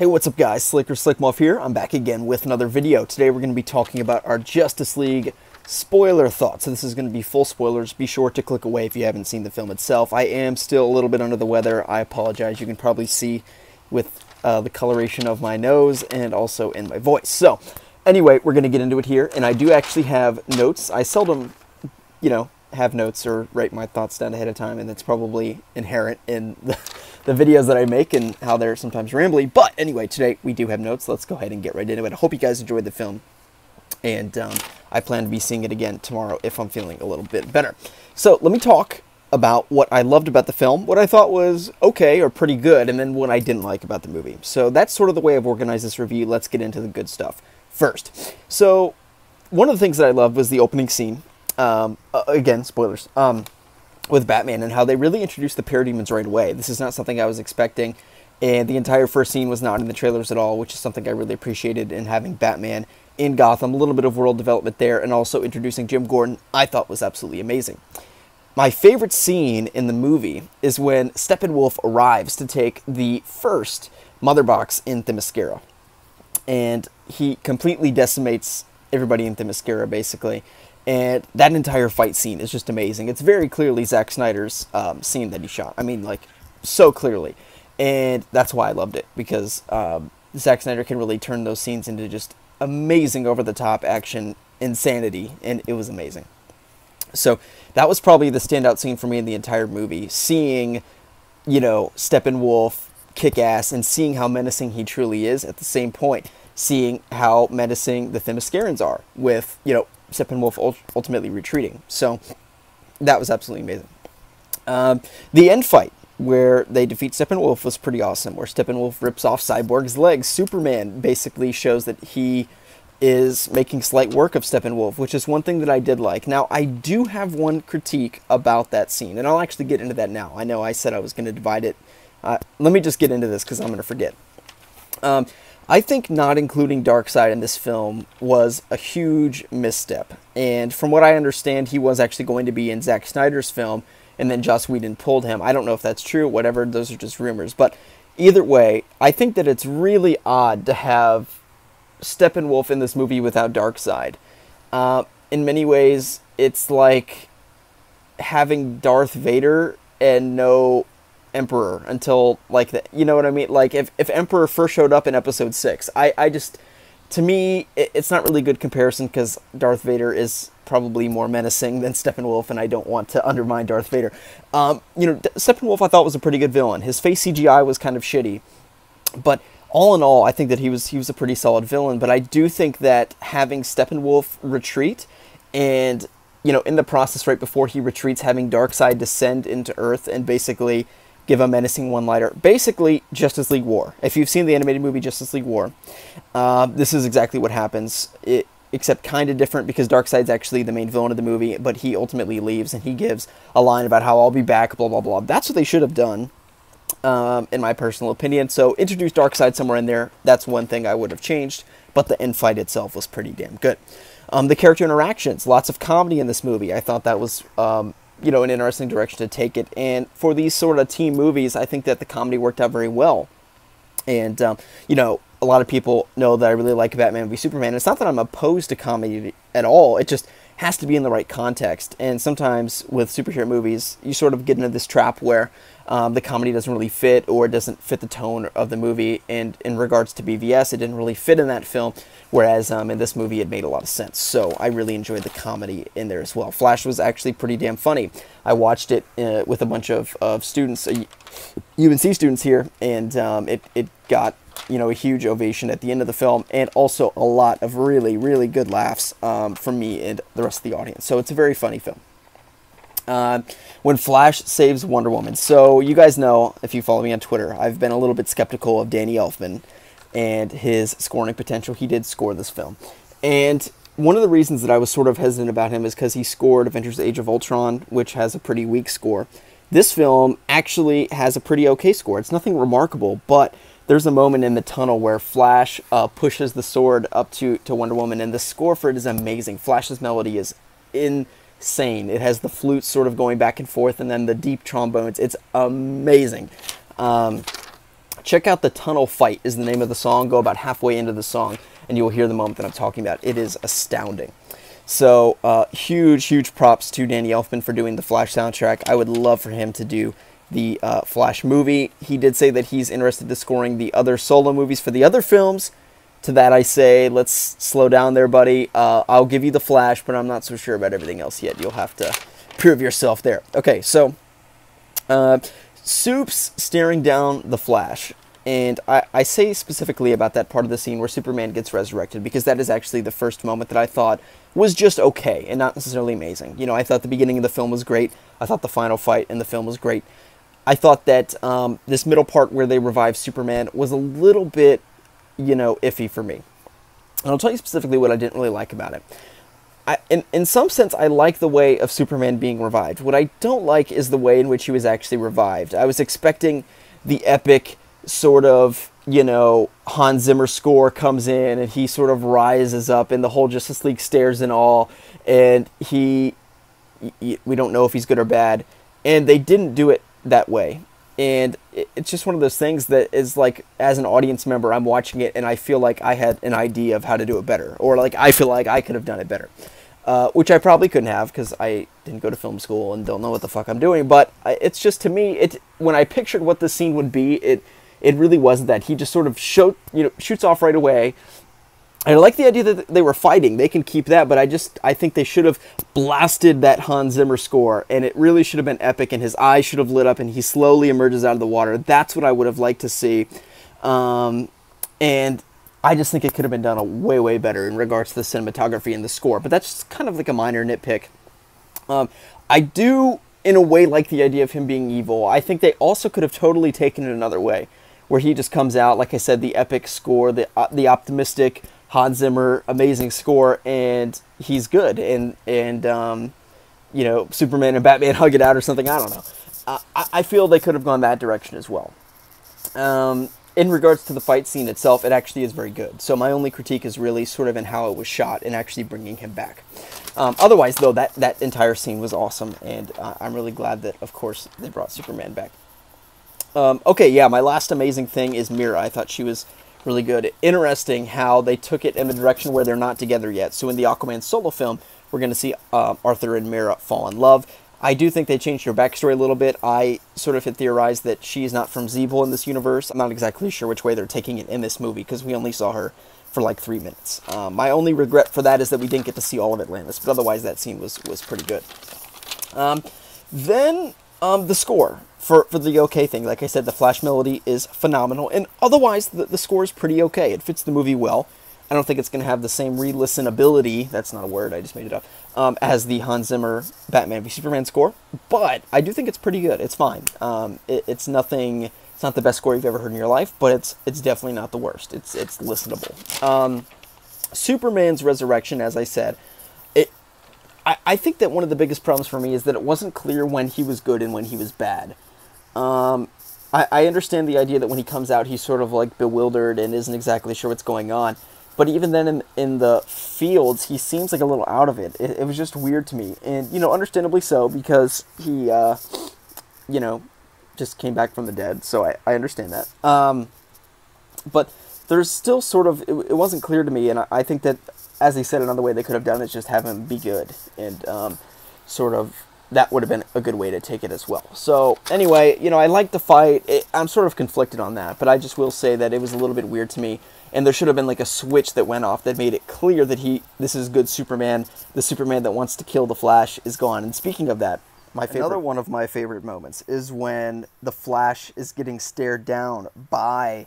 Hey, what's up guys? Slicker Slickmuff here. I'm back again with another video. Today we're going to be talking about our Justice League spoiler thoughts. So this is going to be full spoilers. Be sure to click away if you haven't seen the film itself. I am still a little bit under the weather. I apologize. You can probably see with the coloration of my nose and also in my voice. So anyway, we're going to get into it here. And I do actually have notes. I seldom, have notes or write my thoughts down ahead of time, and that's probably inherent in the videos that I make and how they're sometimes rambly. But anyway, today we do have notes. Let's go ahead and get right into it. I hope you guys enjoyed the film, and I plan to be seeing it again tomorrow if I'm feeling a little bit better. So let me talk about what I loved about the film, what I thought was okay or pretty good, and then what I didn't like about the movie. So that's sort of the way I've organized this review. Let's get into the good stuff first. So one of the things that I loved was the opening scene. Again, spoilers, with Batman, and how they really introduced the parademons right away. This is not something I was expecting, and the entire first scene was not in the trailers at all, which is something I really appreciated in having Batman in Gotham. A little bit of world development there, and also introducing Jim Gordon, I thought was absolutely amazing. My favorite scene in the movie is when Steppenwolf arrives to take the first Mother Box in Themyscira, and he completely decimates everybody in Themyscira, basically. And that entire fight scene is just amazing. It's very clearly Zack Snyder's scene that he shot. I mean, like, so clearly. And that's why I loved it, because Zack Snyder can really turn those scenes into just amazing over-the-top action insanity, and it was amazing. So that was probably the standout scene for me in the entire movie. Seeing, Steppenwolf kick ass and seeing how menacing he truly is, at the same point, seeing how menacing the Themyscirans are with, Steppenwolf ultimately retreating. So that was absolutely amazing. The end fight where they defeat Steppenwolf was pretty awesome, where Steppenwolf rips off Cyborg's legs. Superman basically shows that he is making slight work of Steppenwolf, which is one thing that I did like. Now, I do have one critique about that scene, and I'll actually get into that now. I know I said I was going to divide it. Let me just get into this because I'm going to forget. I think not including Darkseid in this film was a huge misstep. And from what I understand, he was actually going to be in Zack Snyder's film, and then Joss Whedon pulled him. I don't know if that's true, whatever, those are just rumors. But either way, I think that it's really odd to have Steppenwolf in this movie without Darkseid. In many ways, it's like having Darth Vader and no Emperor until, like, you know what I mean? Like, if Emperor first showed up in episode 6, I just, to me, it's not really a good comparison, because Darth Vader is probably more menacing than Steppenwolf, and I don't want to undermine Darth Vader. Steppenwolf I thought was a pretty good villain. His face CGI was kind of shitty, but all in all, I think that he was a pretty solid villain. But I do think that having Steppenwolf retreat, and, in the process right before he retreats, having Darkseid descend into Earth and basically give a menacing one-liner. Basically, Justice League War. If you've seen the animated movie Justice League War, this is exactly what happens, except kind of different, because Darkseid's actually the main villain of the movie, but he ultimately leaves, and he gives a line about how I'll be back, blah, blah, blah. That's what they should have done, in my personal opinion. So introduce Darkseid somewhere in there. That's one thing I would have changed, but the end fight itself was pretty damn good. The character interactions, lots of comedy in this movie. I thought that was an interesting direction to take it. And for these sort of team movies, I think that the comedy worked out very well. And, a lot of people know that I really like Batman v Superman. It's not that I'm opposed to comedy at all. It just has to be in the right context. And sometimes with superhero movies, you sort of get into this trap where the comedy doesn't really fit, or it doesn't fit the tone of the movie. And in regards to BVS, it didn't really fit in that film, whereas in this movie it made a lot of sense. So I really enjoyed the comedy in there as well. Flash was actually pretty damn funny. I watched it with a bunch of students, UNC students here, and it got a huge ovation at the end of the film, and also a lot of really, really good laughs from me and the rest of the audience. So it's a very funny film. When Flash saves Wonder Woman. So you guys know, if you follow me on Twitter, I've been a little bit skeptical of Danny Elfman and his scoring potential. He did score this film. And one of the reasons that I was sort of hesitant about him is because he scored Avengers Age of Ultron, which has a pretty weak score. This film actually has a pretty okay score. It's nothing remarkable, but there's a moment in the tunnel where Flash pushes the sword up to Wonder Woman, and the score for it is amazing. Flash's melody is insane. It has the flute sort of going back and forth, and then the deep trombones. It's amazing. Check out The Tunnel Fight is the name of the song. Go about halfway into the song, and you'll hear the moment that I'm talking about. It is astounding. So, huge props to Danny Elfman for doing the Flash soundtrack. I would love for him to do the Flash movie. He did say that he's interested in scoring the other solo movies for the other films. To that I say, let's slow down there, buddy. I'll give you the Flash, but I'm not so sure about everything else yet. You'll have to prove yourself there. Okay, so Soup's staring down the Flash. And I say specifically about that part of the scene where Superman gets resurrected, because that is actually the first moment that I thought was just okay and not necessarily amazing. You know, I thought the beginning of the film was great. I thought the final fight in the film was great. I thought that this middle part where they revive Superman was a little bit, you know, iffy for me. And I'll tell you specifically what I didn't really like about it. In some sense, I like the way of Superman being revived. What I don't like is the way in which he was actually revived. I was expecting the epic sort of, you know, Hans Zimmer score comes in and he sort of rises up and the whole Justice League stares in awe, and we don't know if he's good or bad. And they didn't do it that way. And it's just one of those things that is like, as an audience member, I'm watching it and I feel like I had an idea of how to do it better. Or like, I feel like I could have done it better. Which I probably couldn't have, because I didn't go to film school and don't know what the fuck I'm doing. But it's just, to me, when I pictured what the scene would be, it really wasn't that. He just sort of shoots off right away. I like the idea that they were fighting. They can keep that, but I think they should have blasted that Hans Zimmer score, and it really should have been epic, and his eyes should have lit up, and he slowly emerges out of the water. That's what I would have liked to see. And I just think it could have been done way better in regards to the cinematography and the score, but that's just kind of like a minor nitpick. I do, in a way, like the idea of him being evil. I think they also could have totally taken it another way, where he just comes out, like I said, the epic score, the optimistic Hans Zimmer amazing score, and he's good, and you know, Superman and Batman hug it out or something. I don't know. I feel they could have gone that direction as well. In regards to the fight scene itself, it actually is very good. So my only critique is really sort of in how it was shot and actually bringing him back. Otherwise, though, that entire scene was awesome, and I'm really glad that, of course, they brought Superman back. Okay, yeah, my last amazing thing is Mera. I thought she was really good. Interesting how they took it in the direction where they're not together yet. So in the Aquaman solo film, we're going to see Arthur and Mera fall in love. I do think they changed her backstory a little bit. I sort of had theorized that she's not from Zeeble in this universe. I'm not exactly sure which way they're taking it in this movie, because we only saw her for like 3 minutes. My only regret for that is that we didn't get to see all of Atlantis, but otherwise that scene was pretty good. Then the score for the OK thing. Like I said, the Flash melody is phenomenal, and otherwise the score is pretty okay. It fits the movie well. I don't think it's going to have the same re-listenability, that's not a word, I just made it up, as the Hans Zimmer Batman v Superman score, but I do think it's pretty good. It's fine. It's nothing, it's not the best score you've ever heard in your life, but it's definitely not the worst. It's listenable. Superman's resurrection, as I said, I think that one of the biggest problems for me is that it wasn't clear when he was good and when he was bad. I understand the idea that when he comes out, he's sort of like bewildered and isn't exactly sure what's going on. But even then in the fields, he seems like a little out of it. It was just weird to me. And, you know, understandably so, because he, you know, just came back from the dead. So I understand that. But there's still sort of, it wasn't clear to me. And I think that, as they said, another way they could have done it is just have him be good. And sort of, that would have been a good way to take it as well. So anyway, you know, I like the fight. I'm sort of conflicted on that. But I just will say that it was a little bit weird to me. And there should have been like a switch that went off that made it clear that this is good Superman. The Superman that wants to kill the Flash is gone. And speaking of that, another one of my favorite moments is when the Flash is getting stared down by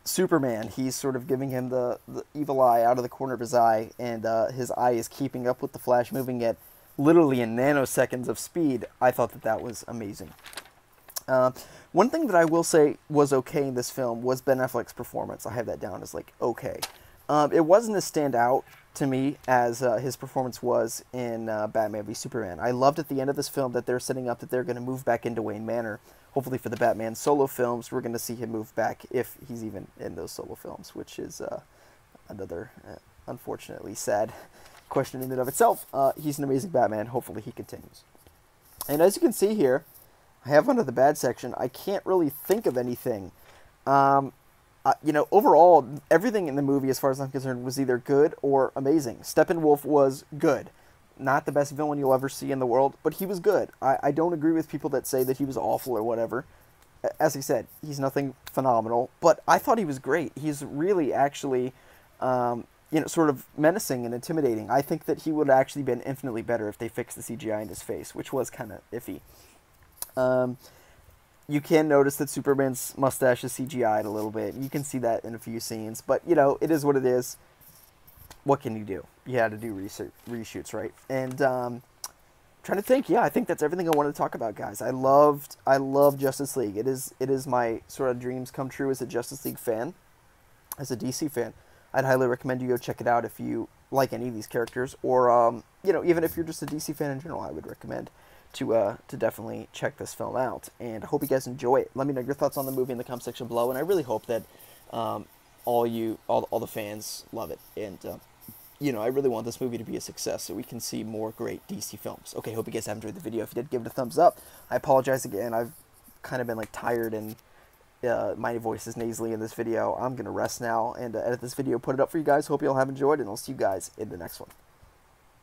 Superman. He's sort of giving him the evil eye out of the corner of his eye, and his eye is keeping up with the Flash, moving at literally in nanoseconds of speed. I thought that was amazing. One thing that I will say was okay in this film was Ben Affleck's performance. I have that down as like okay. It wasn't as standout to me as his performance was in Batman v Superman. I loved at the end of this film that they're setting up that they're going to move back into Wayne Manor. Hopefully for the Batman solo films, we're going to see him move back, if he's even in those solo films, which is another unfortunately sad question in and of itself. He's an amazing Batman. Hopefully he continues. And as you can see here, I have under the bad section, I can't really think of anything You know, overall, everything in the movie, as far as I'm concerned, was either good or amazing. Steppenwolf was good. Not the best villain you'll ever see in the world, but he was good. I don't agree with people that say that he was awful or whatever. As I said, he's nothing phenomenal, but I thought he was great. He's really actually, you know, sort of menacing and intimidating. I think that he would have actually been infinitely better if they fixed the CGI in his face, which was kind of iffy. You can notice that Superman's mustache is CGI'd a little bit. You can see that in a few scenes, but you know, it is what it is. What can you do? You had to do reshoots, right? And trying to think, yeah, I think that's everything I wanted to talk about, guys. I love Justice League. It is my sort of dreams come true as a Justice League fan, as a DC fan. I'd highly recommend you go check it out if you like any of these characters, or you know, even if you're just a DC fan in general, I would recommend to definitely check this film out. And I hope you guys enjoy it. Let me know your thoughts on the movie in the comment section below, and I really hope that all the fans love it. And you know, I really want this movie to be a success so we can see more great DC films. Okay, hope you guys have enjoyed the video. If you did, give it a thumbs up. I apologize again. I've kind of been like tired and my voice is nasally in this video. I'm going to rest now and edit this video, put it up for you guys. Hope you all have enjoyed, and I'll see you guys in the next one.